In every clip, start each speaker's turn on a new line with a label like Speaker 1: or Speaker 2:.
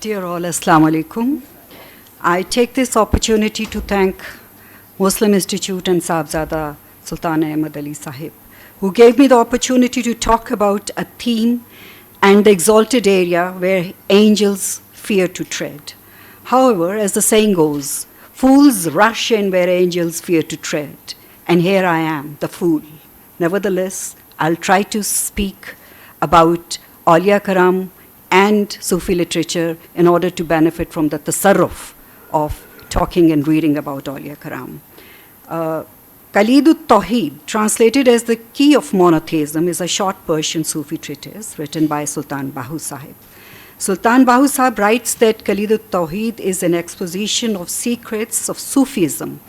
Speaker 1: Dear all, Assalamu alaikum. I take this opportunity to thank Muslim Institute and Sahibzada Sultan Ahmad Ali Sahib, who gave me the opportunity to talk about a theme and the exalted area where angels fear to tread. However, as the saying goes, fools rush in where angels fear to tread. And here I am, the fool. Nevertheless, I'll try to speak about Aulia Karam and Sufi literature in order to benefit from the tasarruf of talking and reading about Aulia Karam. At-Tawhid, translated as the Key of Monotheism, is a short Persian Sufi treatise written by Sultan Bahoo Sahib. Sultan Bahoo Sahib writes that At-Tawhid is an exposition of secrets of Sufism,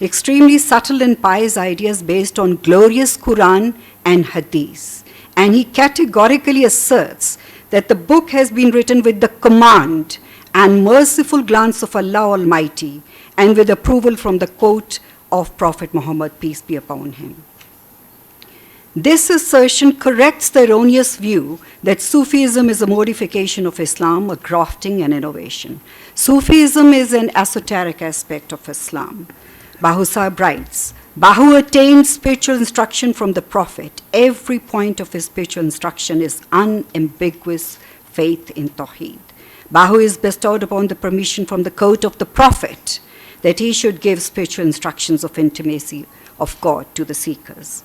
Speaker 1: extremely subtle and pious ideas based on glorious Quran and Hadith. And he categorically asserts that the book has been written with the command and merciful glance of Allah Almighty and with approval from the court of Prophet Muhammad, peace be upon him. This assertion corrects the erroneous view that Sufism is a modification of Islam, a grafting and innovation. Sufism is an esoteric aspect of Islam. Bahoo Sahib writes, Bahoo attained spiritual instruction from the Prophet. Every point of his spiritual instruction is unambiguous faith in Tawhid. Bahoo is bestowed upon the permission from the court of the Prophet that he should give spiritual instructions of intimacy of God to the seekers.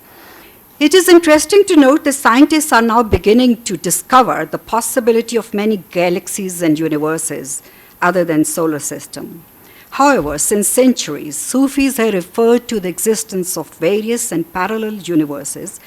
Speaker 1: It is interesting to note that scientists are now beginning to discover the possibility of many galaxies and universes other than solar system. However, since centuries, Sufis have referred to the existence of various and parallel universes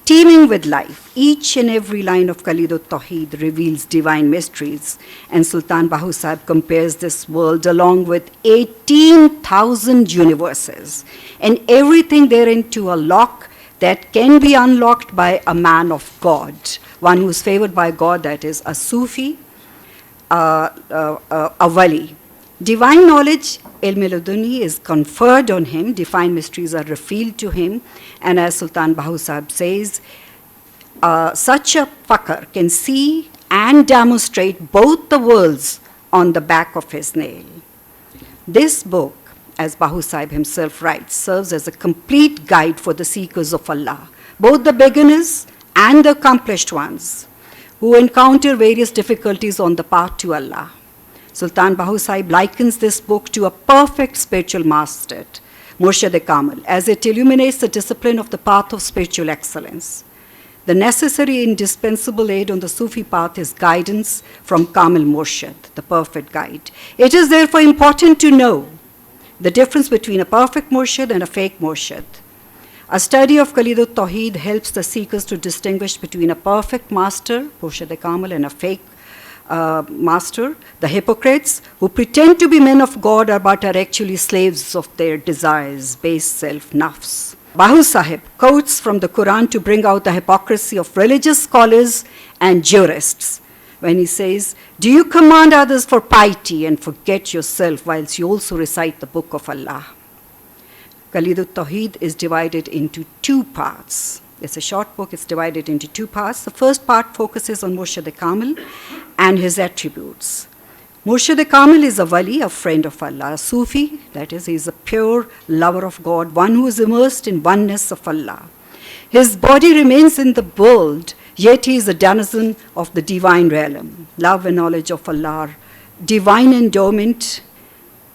Speaker 1: teeming with life. Each and every line of At-Tawhid reveals divine mysteries, and Sultan Bahoo Sahib compares this world along with 18,000 universes, and everything therein to a lock that can be unlocked by a man of God, one who is favored by God, that is a Sufi, a wali. Divine knowledge, ilm-e-laduni, is conferred on him, divine mysteries are revealed to him, and as Sultan Bahoo Sahib says, such a FAQR can see and demonstrate both the worlds on the back of his nail. This book, as Bahoo Sahib himself writes, serves as a complete guide for the seekers of Allah, both the beginners and the accomplished ones who encounter various difficulties on the path to Allah. Sultan Bahoo Sahib likens this book to a perfect spiritual master, Murshid-e-Kamil, as it illuminates the discipline of the path of spiritual excellence. The necessary indispensable aid on the Sufi path is guidance from Kamil Murshid, the perfect guide. It is therefore important to know the difference between a perfect Murshid and a fake Murshid. A study of At-Tawhid helps the seekers to distinguish between a perfect master, Murshid-e-Kamil, and a fake master. The hypocrites who pretend to be men of God but are actually slaves of their desires, base self, nafs. Bahoo Sahib quotes from the Quran to bring out the hypocrisy of religious scholars and jurists when he says, do you command others for piety and forget yourself whilst you also recite the book of Allah? At-Tawhid is divided into two parts. It's a short book, it's divided into two parts. The first part focuses on Murshid-e-Kamil and his attributes. Murshid-e-Kamil is a wali, a friend of Allah, a Sufi, that is, he is a pure lover of God, one who is immersed in oneness of Allah. His body remains in the world, yet he is a denizen of the divine realm. Love and knowledge of Allah, divine endowment.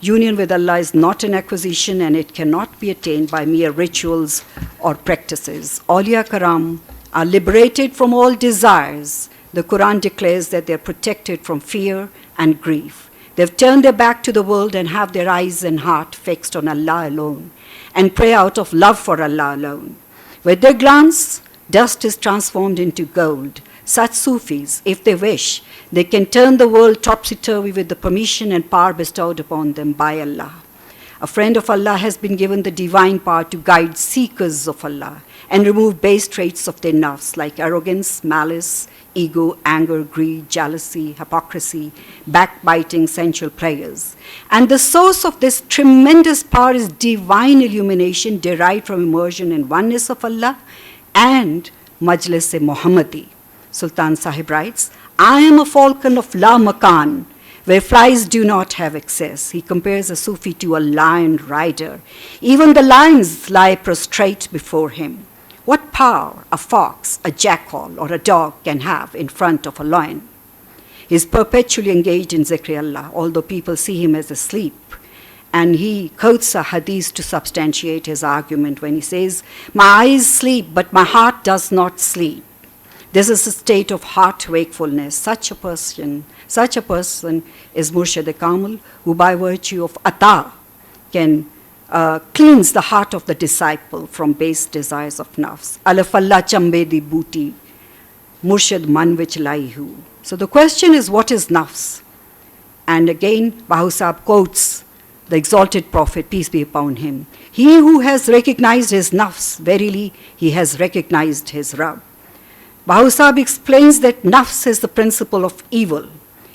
Speaker 1: Union with Allah is not an acquisition and it cannot be attained by mere rituals or practices. Aulia Karam are liberated from all desires. The Quran declares that they are protected from fear and grief. They've turned their back to the world and have their eyes and heart fixed on Allah alone and pray out of love for Allah alone. With their glance, dust is transformed into gold. Such Sufis, if they wish, they can turn the world topsy-turvy with the permission and power bestowed upon them by Allah. A friend of Allah has been given the divine power to guide seekers of Allah and remove base traits of their nafs like arrogance, malice, ego, anger, greed, jealousy, hypocrisy, backbiting, sensual pleasures. And the source of this tremendous power is divine illumination derived from immersion in oneness of Allah and Majlis-e Muhammadi. Sultan Sahib writes, I am a falcon of La Makan, where flies do not have access. He compares a Sufi to a lion rider. Even the lions lie prostrate before him. What power a fox, a jackal, or a dog can have in front of a lion? He is perpetually engaged in zikr Allah, although people see him as asleep. And he quotes a hadith to substantiate his argument when he says, "My eyes sleep, but my heart does not sleep." This is a state of heart wakefulness. Such a person is Murshid Kamil, who by virtue of ata can cleanse the heart of the disciple from base desires of nafs. Alafalla chambe di booty, Murshid man vich laihu. So the question is, what is nafs? And again, Bahoo Sahib quotes the exalted Prophet, peace be upon him. He who has recognized his nafs, verily he has recognized his Rabb. Bahoo Sahib explains that nafs is the principle of evil.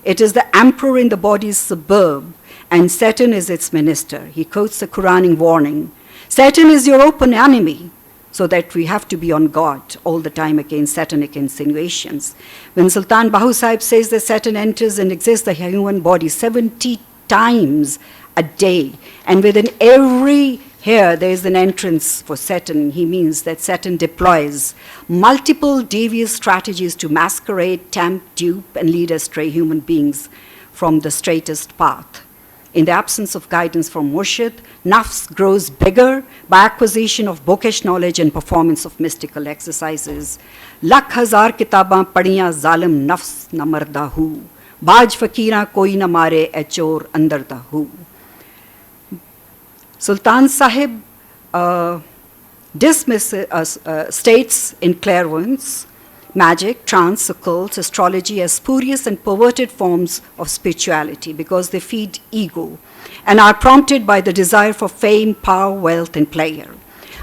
Speaker 1: It is the emperor in the body's suburb, and Satan is its minister. He quotes the Quranic warning, Satan is your open enemy, so that we have to be on guard all the time against satanic insinuations. When Sultan Bahoo Sahib says that Satan enters and exits the human body 70 times a day, and within every hair there is an entrance for Satan, he means that Satan deploys multiple devious strategies to masquerade, tempt, dupe, and lead astray human beings from the straightest path. In the absence of guidance from Murshid, nafs grows bigger by acquisition of bookish knowledge and performance of mystical exercises. Lakh hazar kitaban padhiyan zalim nafs na marda hu, baaj fakira koi na mare e chor andar da hu. Sultan Sahib states in clairvoyance, magic, trance, occults, astrology as spurious and perverted forms of spirituality because they feed ego and are prompted by the desire for fame, power, wealth, and pleasure.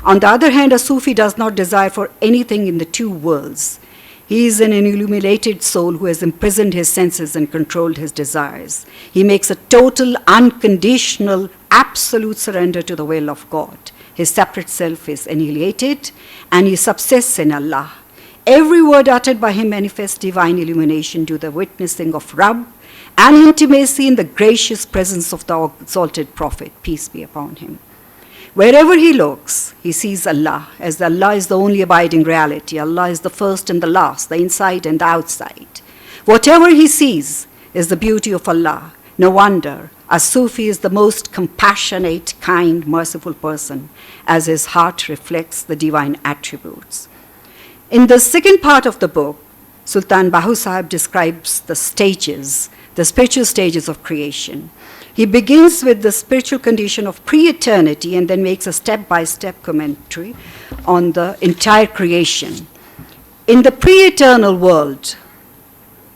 Speaker 1: On the other hand, a Sufi does not desire for anything in the two worlds. He is an illuminated soul who has imprisoned his senses and controlled his desires. He makes a total, unconditional, absolute surrender to the will of God. His separate self is annihilated, and he subsists in Allah. Every word uttered by him manifests divine illumination to the witnessing of Rabb and intimacy in the gracious presence of the exalted Prophet, peace be upon him. Wherever he looks, he sees Allah, as Allah is the only abiding reality. Allah is the first and the last, the inside and the outside. Whatever he sees is the beauty of Allah. No wonder a Sufi is the most compassionate, kind, merciful person, as his heart reflects the divine attributes. In the second part of the book, Sultan Bahoo Sahib describes the stages, the spiritual stages of creation. He begins with the spiritual condition of pre-eternity and then makes a step-by-step commentary on the entire creation. In the pre-eternal world,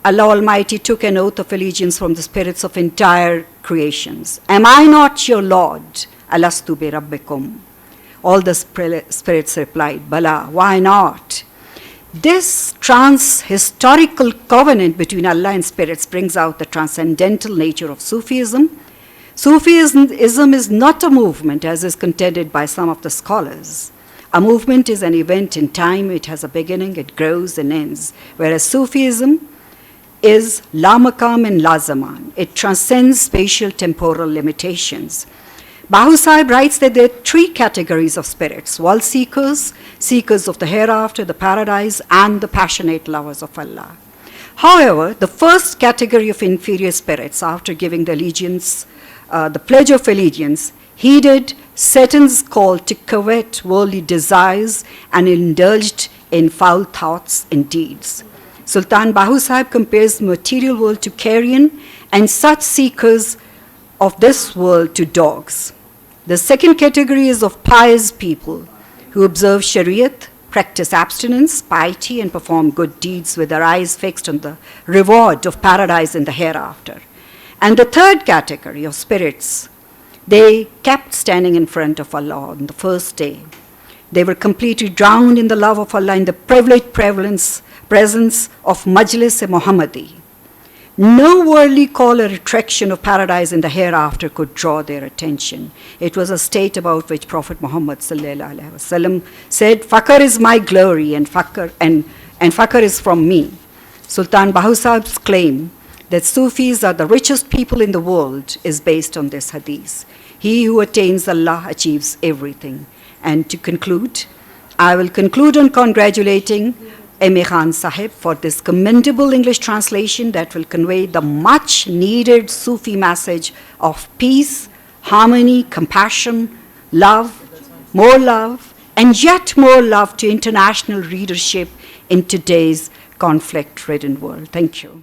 Speaker 1: Allah Almighty took an oath of allegiance from the spirits of entire creations. Am I not your Lord? Alastu bi rabbikum. All the spirits replied, Bala, why not? This trans-historical covenant between Allah and spirits brings out the transcendental nature of Sufism. Sufism is not a movement, as is contended by some of the scholars. A movement is an event in time. It has a beginning, it grows and ends. Whereas Sufism is la maqam and la zaman. It transcends spatial temporal limitations. Bahoo Sahib writes that there are three categories of spirits: world seekers, seekers of the hereafter, the paradise, and the passionate lovers of Allah. However, the first category of inferior spirits, after giving the allegiance, the pledge of allegiance, heeded Satan's call to covet worldly desires and indulged in foul thoughts and deeds. Sultan Bahoo Sahib compares the material world to carrion and such seekers of this world to dogs. The second category is of pious people who observe Shariat, practice abstinence, piety, and perform good deeds with their eyes fixed on the reward of paradise in the hereafter. And the third category of spirits, they kept standing in front of Allah on the first day. They were completely drowned in the love of Allah in the privileged presence of Majlis-e-Muhammadi. No worldly call or attraction of paradise in the hereafter could draw their attention. It was a state about which Prophet Muhammad ﷺ said, "FAQR is my glory and FAQR is from me." Sultan Bahoo Sahib's claim that Sufis are the richest people in the world is based on this hadith. He who attains Allah achieves everything. And to conclude, I will conclude on congratulating M.A. Khan Sahib for this commendable English translation that will convey the much needed Sufi message of peace, harmony, compassion, love, and yet more love to international readership in today's conflict-ridden world. Thank you.